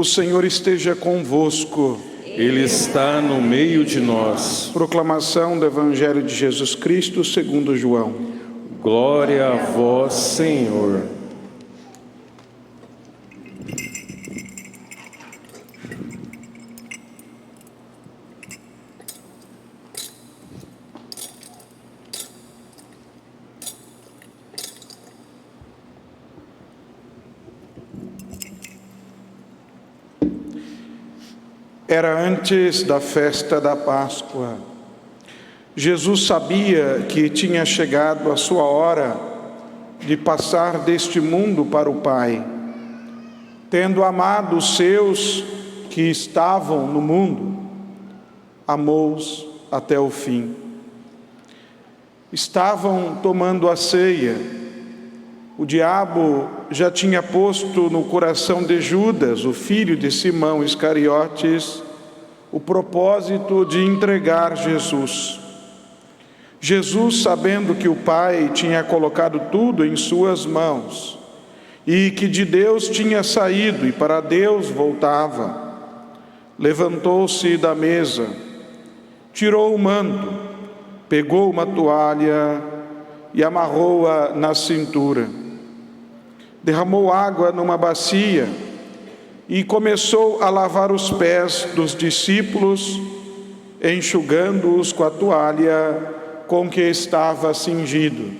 O Senhor esteja convosco. Ele está no meio de nós. Proclamação do Evangelho de Jesus Cristo segundo João. Glória a vós, Senhor. Era antes da festa da Páscoa. Jesus sabia que tinha chegado a sua hora de passar deste mundo para o Pai. Tendo amado os seus que estavam no mundo, amou-os até o fim. Estavam tomando a ceia. O diabo já tinha posto no coração de Judas, o filho de Simão Iscariotes, o propósito de entregar Jesus. Jesus, sabendo que o Pai tinha colocado tudo em suas mãos e que de Deus tinha saído e para Deus voltava, levantou-se da mesa, tirou o manto, pegou uma toalha e amarrou-a na cintura. Derramou água numa bacia e começou a lavar os pés dos discípulos, enxugando-os com a toalha com que estava cingido.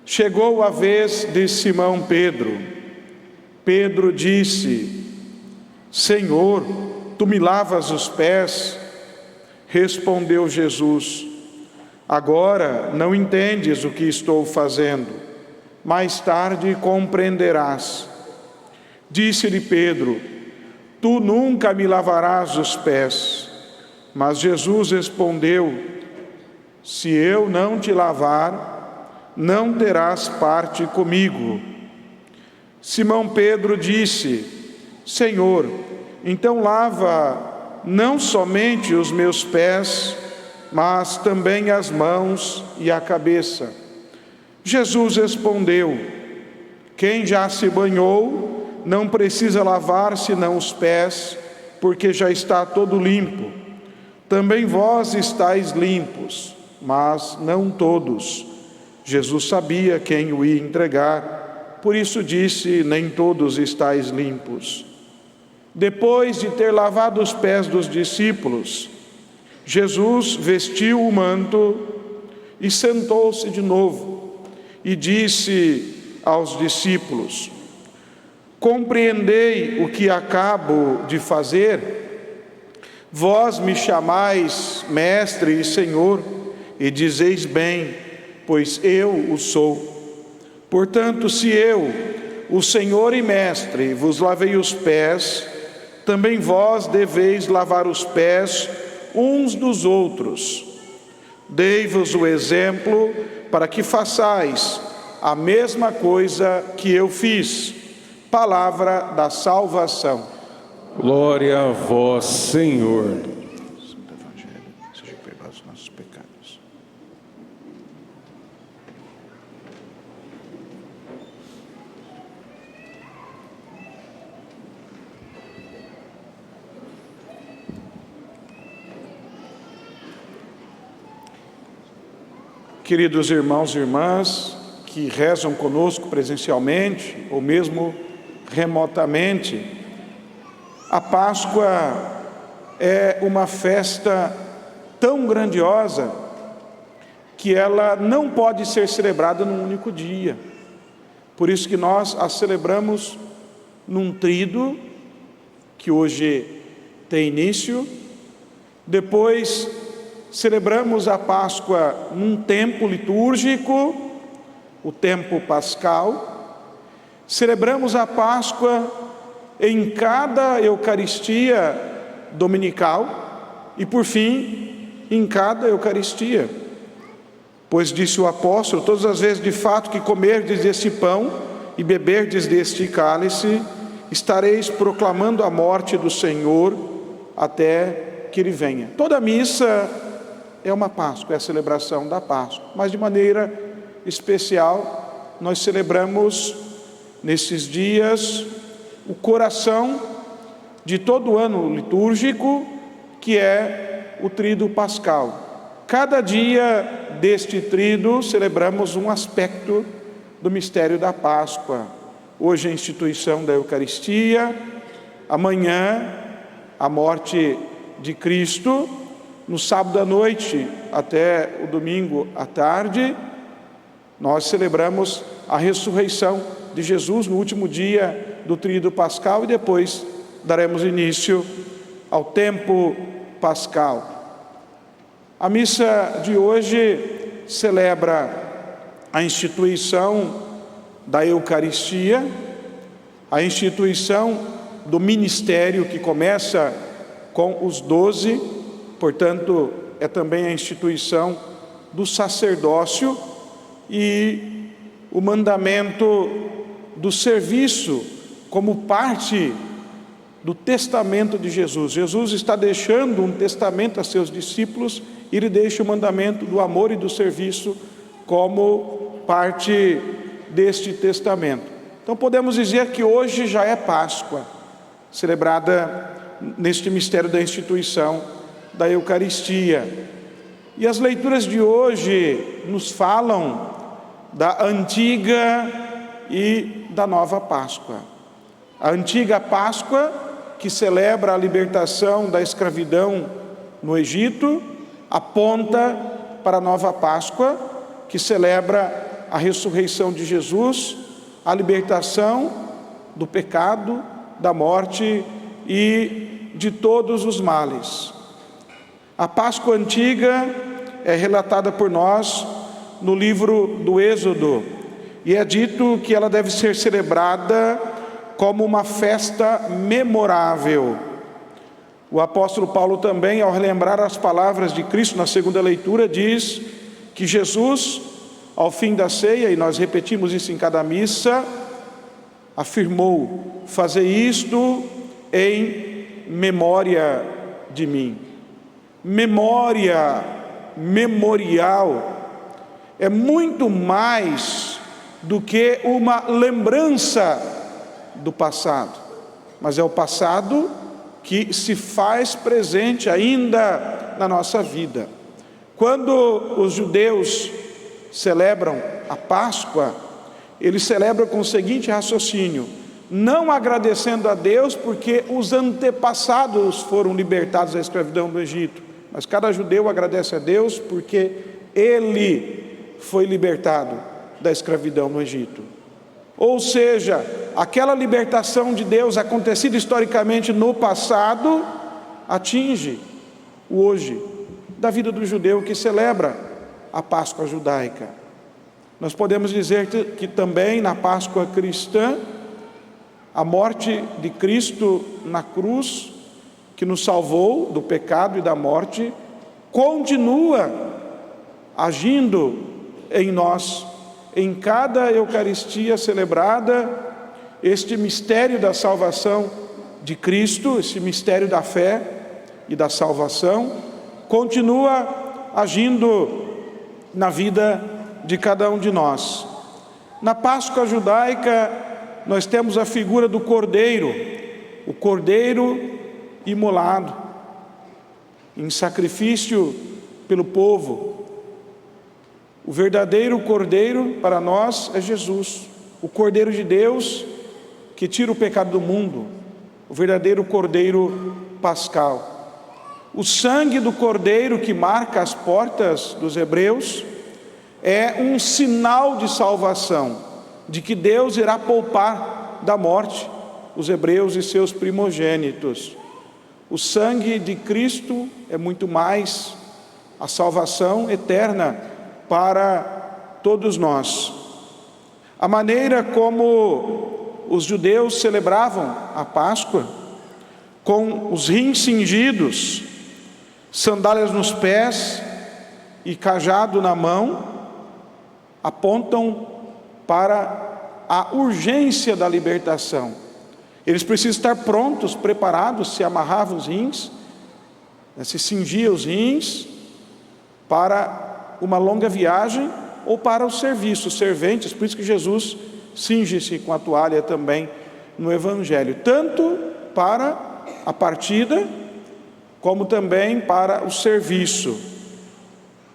Chegou a vez de Simão Pedro. Pedro disse: Senhor, tu me lavas os pés? Respondeu Jesus: agora não entendes o que estou fazendo. Mais tarde compreenderás. Disse-lhe Pedro: tu nunca me lavarás os pés. Mas Jesus respondeu: se eu não te lavar, não terás parte comigo. Simão Pedro disse: Senhor, então lava não somente os meus pés, mas também as mãos e a cabeça. Jesus respondeu: quem já se banhou não precisa lavar senão os pés, porque já está todo limpo. Também vós estáis limpos, mas não todos. Jesus sabia quem o ia entregar, por isso disse: nem todos estáis limpos. Depois de ter lavado os pés dos discípulos, Jesus vestiu o manto e sentou-se de novo. E disse aos discípulos: compreendei o que acabo de fazer? Vós me chamais mestre e senhor, e dizeis bem, pois eu o sou. Portanto, se eu, o Senhor e mestre, vos lavei os pés, também vós deveis lavar os pés uns dos outros. Dei-vos o exemplo para que façais a mesma coisa que eu fiz. Palavra da salvação. Glória a vós, Senhor. Santo Evangelho, seja perdoados os nossos pecados. Queridos irmãos e irmãs que rezam conosco presencialmente ou mesmo remotamente, a Páscoa é uma festa tão grandiosa que ela não pode ser celebrada num único dia. Por isso que nós a celebramos num tríduo, que hoje tem início. Depois celebramos a Páscoa num tempo litúrgico, o tempo pascal. Celebramos a Páscoa em cada Eucaristia dominical e, por fim, em cada Eucaristia. Pois disse o apóstolo: todas as vezes de fato que comerdes deste pão e beberdes deste cálice, estareis proclamando a morte do Senhor até que Ele venha. Toda missa é uma Páscoa, é a celebração da Páscoa, mas de maneira especial nós celebramos nesses dias o coração de todo o ano litúrgico, que é o Tríduo Pascal. Cada dia deste tríduo celebramos um aspecto do mistério da Páscoa. Hoje a instituição da Eucaristia, amanhã a morte de Cristo, no sábado à noite até o domingo à tarde, nós celebramos a ressurreição de Jesus no último dia do Tríduo Pascal e depois daremos início ao tempo pascal. A missa de hoje celebra a instituição da Eucaristia, a instituição do ministério que começa com os 12, portanto, é também a instituição do sacerdócio e o mandamento do serviço como parte do testamento de Jesus. Jesus está deixando um testamento a seus discípulos e ele deixa o mandamento do amor e do serviço como parte deste testamento. Então podemos dizer que hoje já é Páscoa, celebrada neste mistério da instituição da Eucaristia. E as leituras de hoje nos falam da antiga e da nova Páscoa. A antiga Páscoa, que celebra a libertação da escravidão no Egito, aponta para a nova Páscoa, que celebra a ressurreição de Jesus, a libertação do pecado, da morte e de todos os males. A Páscoa antiga é relatada por nós no livro do Êxodo, e é dito que ela deve ser celebrada como uma festa memorável. O apóstolo Paulo também, ao relembrar as palavras de Cristo na segunda leitura, diz que Jesus, ao fim da ceia, e nós repetimos isso em cada missa, afirmou: "Fazei isto em memória de mim." Memória, memorial, é muito mais do que uma lembrança do passado, mas é o passado que se faz presente ainda na nossa vida. Quando os judeus celebram a Páscoa, eles celebram com o seguinte raciocínio: não agradecendo a Deus porque os antepassados foram libertados da escravidão do Egito, mas cada judeu agradece a Deus porque ele foi libertado da escravidão no Egito. Ou seja, aquela libertação de Deus acontecida historicamente no passado atinge o hoje da vida do judeu que celebra a Páscoa judaica. Nós podemos dizer que também na Páscoa cristã, a morte de Cristo na cruz, que nos salvou do pecado e da morte, continua agindo em nós. Em cada Eucaristia celebrada, este mistério da salvação de Cristo, esse mistério da fé e da salvação, continua agindo na vida de cada um de nós. Na Páscoa judaica, nós temos a figura do Cordeiro, o Cordeiro imolado em sacrifício pelo povo. O verdadeiro Cordeiro para nós é Jesus, o Cordeiro de Deus que tira o pecado do mundo, o verdadeiro Cordeiro pascal. O sangue do Cordeiro que marca as portas dos hebreus é um sinal de salvação, de que Deus irá poupar da morte os hebreus e seus primogênitos. O sangue de Cristo é muito mais a salvação eterna para todos nós. A maneira como os judeus celebravam a Páscoa, com os rins cingidos, sandálias nos pés e cajado na mão, apontam para a urgência da libertação. Eles precisam estar prontos, preparados, se amarravam os rins, se cingiam os rins para uma longa viagem ou para o serviço, os serventes. Por isso que Jesus cinge-se com a toalha também no Evangelho, tanto para a partida, como também para o serviço.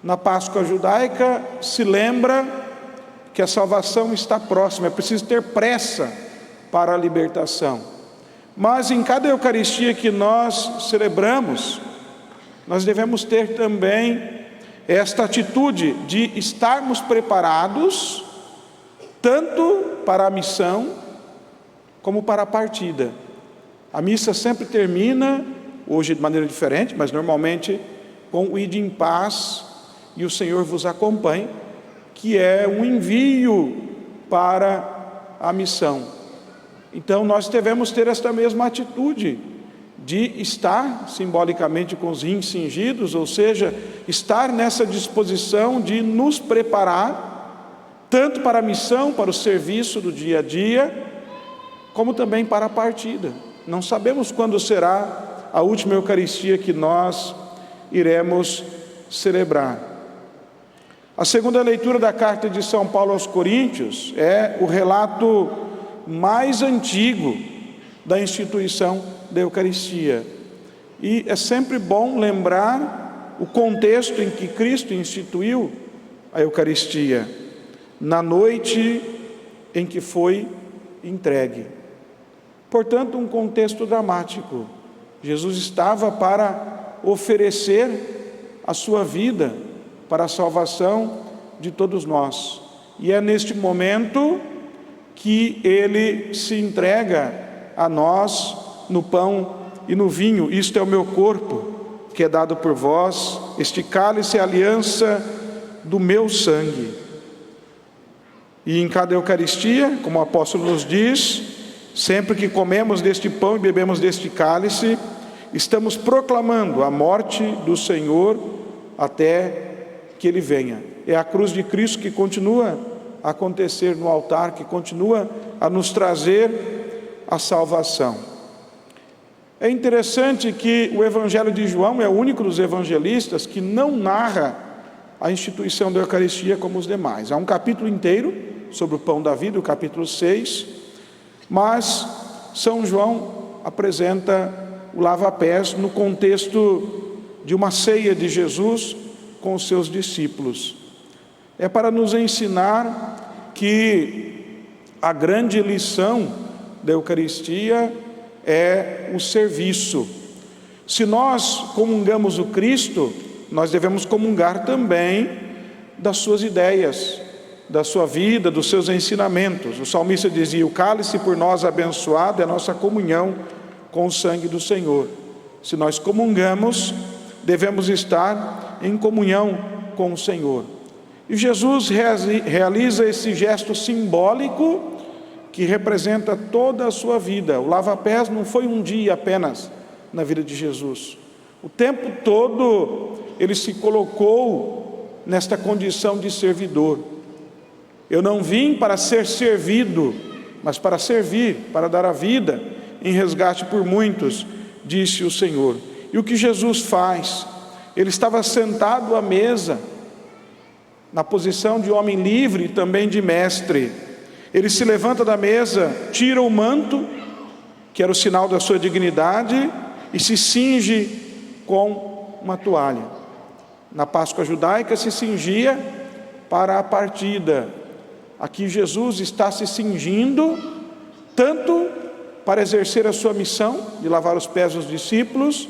Na Páscoa judaica se lembra que a salvação está próxima, é preciso ter pressa para a libertação. Mas em cada Eucaristia que nós celebramos, nós devemos ter também esta atitude de estarmos preparados tanto para a missão como para a partida. A missa sempre termina, hoje de maneira diferente, mas normalmente com o ide em paz e o Senhor vos acompanhe, que é um envio para a missão. Então nós devemos ter esta mesma atitude de estar simbolicamente com os rins cingidos, ou seja, estar nessa disposição de nos preparar tanto para a missão, para o serviço do dia a dia, como também para a partida. Não sabemos quando será a última Eucaristia que nós iremos celebrar. A segunda leitura da carta de São Paulo aos Coríntios é o relato mais antigo da instituição da Eucaristia. E é sempre bom lembrar o contexto em que Cristo instituiu a Eucaristia, na noite em que foi entregue. Portanto, um contexto dramático. Jesus estava para oferecer a sua vida para a salvação de todos nós. E é neste momento que ele se entrega a nós no pão e no vinho. Isto é o meu corpo, que é dado por vós. Este cálice é a aliança do meu sangue. E em cada Eucaristia, como o apóstolo nos diz, sempre que comemos deste pão e bebemos deste cálice, estamos proclamando a morte do Senhor até que Ele venha. É a cruz de Cristo que continua a acontecer no altar, que continua a nos trazer a salvação. É interessante que o Evangelho de João é o único dos evangelistas que não narra a instituição da Eucaristia como os demais. Há um capítulo inteiro sobre o pão da vida, o capítulo 6, mas São João apresenta o lava-pés no contexto de uma ceia de Jesus com os seus discípulos. É para nos ensinar que a grande lição da Eucaristia é o serviço. Se nós comungamos o Cristo, nós devemos comungar também das suas ideias, da sua vida, dos seus ensinamentos. O salmista dizia: o cálice por nós abençoado é a nossa comunhão com o sangue do Senhor. Se nós comungamos, devemos estar em comunhão com o Senhor. E Jesus realiza esse gesto simbólico que representa toda a sua vida. O lava-pés não foi um dia apenas na vida de Jesus. O tempo todo ele se colocou nesta condição de servidor. Eu não vim para ser servido, mas para servir, para dar a vida em resgate por muitos, disse o Senhor. E o que Jesus faz? Ele estava sentado à mesa, na posição de homem livre e também de mestre. Ele se levanta da mesa, tira o manto, que era o sinal da sua dignidade, e se cinge com uma toalha. Na Páscoa judaica se cingia para a partida. Aqui Jesus está se cingindo, tanto para exercer a sua missão de lavar os pés dos discípulos,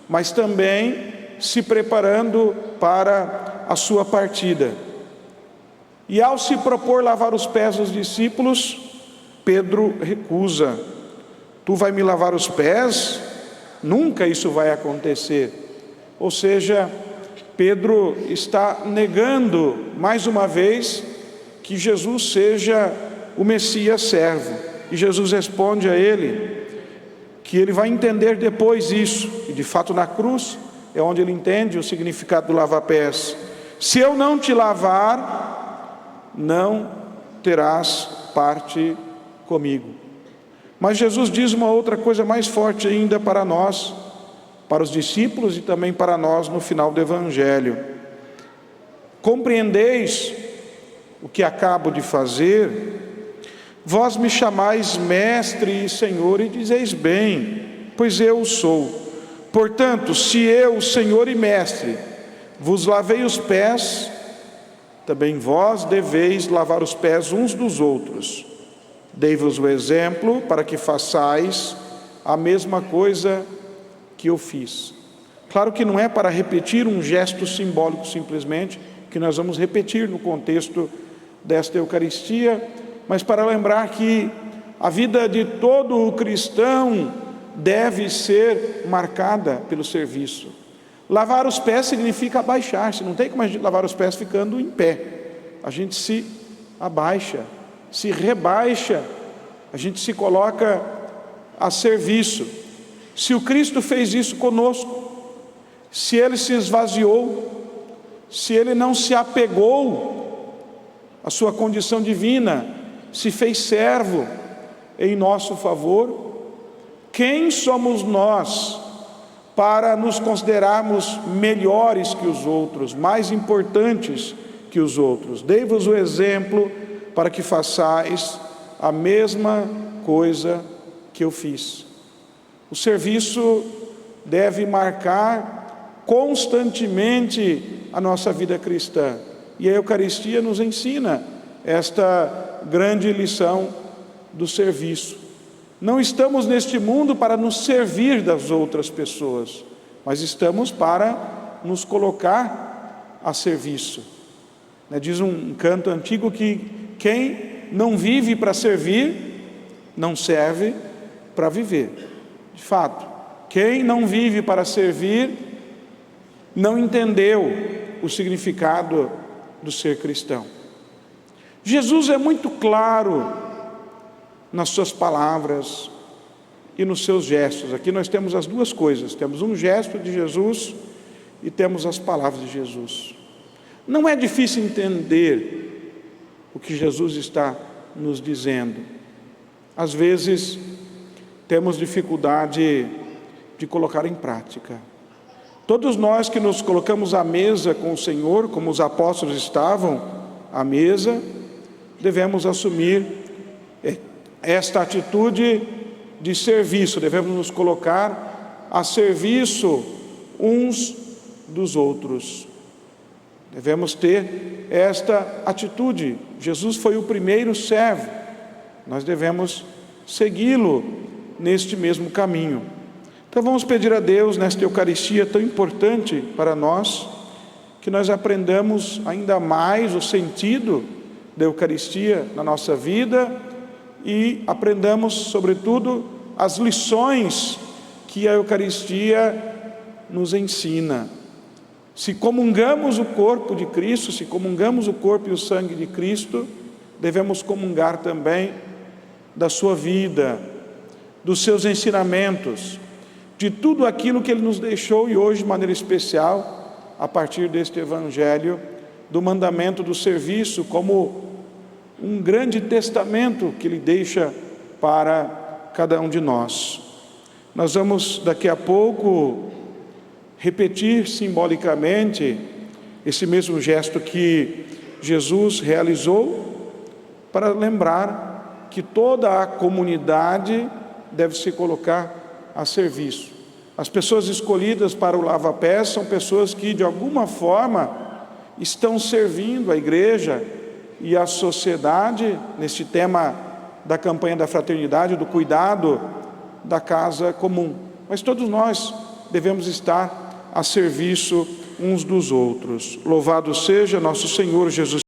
mas também se preparando para a sua partida. E ao se propor lavar os pés dos discípulos, Pedro recusa. Tu vai me lavar os pés? Nunca isso vai acontecer. Ou seja, Pedro está negando mais uma vez que Jesus seja o Messias servo. E Jesus responde a ele que ele vai entender depois isso. E de fato na cruz é onde ele entende o significado do lava-pés. Se eu não te lavar, não terás parte comigo. Mas Jesus diz uma outra coisa mais forte ainda para nós, para os discípulos e também para nós no final do Evangelho. Compreendeis o que acabo de fazer? Vós me chamais mestre e senhor e dizeis bem, pois eu o sou. Portanto, se eu, Senhor e Mestre, vos lavei os pés, também vós deveis lavar os pés uns dos outros. Dei-vos o exemplo para que façais a mesma coisa que eu fiz. Claro que não é para repetir um gesto simbólico simplesmente, que nós vamos repetir no contexto desta Eucaristia, mas para lembrar que a vida de todo cristão deve ser marcada pelo serviço. Lavar os pés significa abaixar-se. Não tem como a gente lavar os pés ficando em pé. A gente se abaixa, se rebaixa, a gente se coloca a serviço. Se o Cristo fez isso conosco, se Ele se esvaziou, se Ele não se apegou à sua condição divina, se fez servo em nosso favor, quem somos nós para nos considerarmos melhores que os outros, mais importantes que os outros? Dei-vos o exemplo para que façais a mesma coisa que eu fiz. O serviço deve marcar constantemente a nossa vida cristã. E a Eucaristia nos ensina esta grande lição do serviço. Não estamos neste mundo para nos servir das outras pessoas, mas estamos para nos colocar a serviço. Diz um canto antigo que quem não vive para servir, não serve para viver. De fato, quem não vive para servir, não entendeu o significado do ser cristão. Jesus é muito claro nas suas palavras e nos seus gestos. Aqui nós temos as duas coisas, temos um gesto de Jesus e temos as palavras de Jesus. Não é difícil entender o que Jesus está nos dizendo. Às vezes temos dificuldade de colocar em prática. Todos nós que nos colocamos à mesa com o Senhor, como os apóstolos estavam à mesa, devemos assumir esta atitude de serviço, devemos nos colocar a serviço uns dos outros. Devemos ter esta atitude. Jesus foi o primeiro servo, nós devemos segui-lo neste mesmo caminho. Então vamos pedir a Deus, nesta Eucaristia tão importante para nós, que nós aprendamos ainda mais o sentido da Eucaristia na nossa vida e aprendamos, sobretudo, as lições que a Eucaristia nos ensina. Se comungamos o corpo de Cristo, se comungamos o corpo e o sangue de Cristo, devemos comungar também da sua vida, dos seus ensinamentos, de tudo aquilo que Ele nos deixou, e hoje de maneira especial, a partir deste Evangelho, do mandamento do serviço, como um grande testamento que Ele deixa para cada um de nós. Nós vamos daqui a pouco repetir simbolicamente esse mesmo gesto que Jesus realizou, para lembrar que toda a comunidade deve se colocar a serviço. As pessoas escolhidas para o lava-pés são pessoas que de alguma forma estão servindo a igreja e a sociedade neste tema da campanha da fraternidade, do cuidado da casa comum. Mas todos nós devemos estar a serviço uns dos outros. Louvado seja nosso Senhor Jesus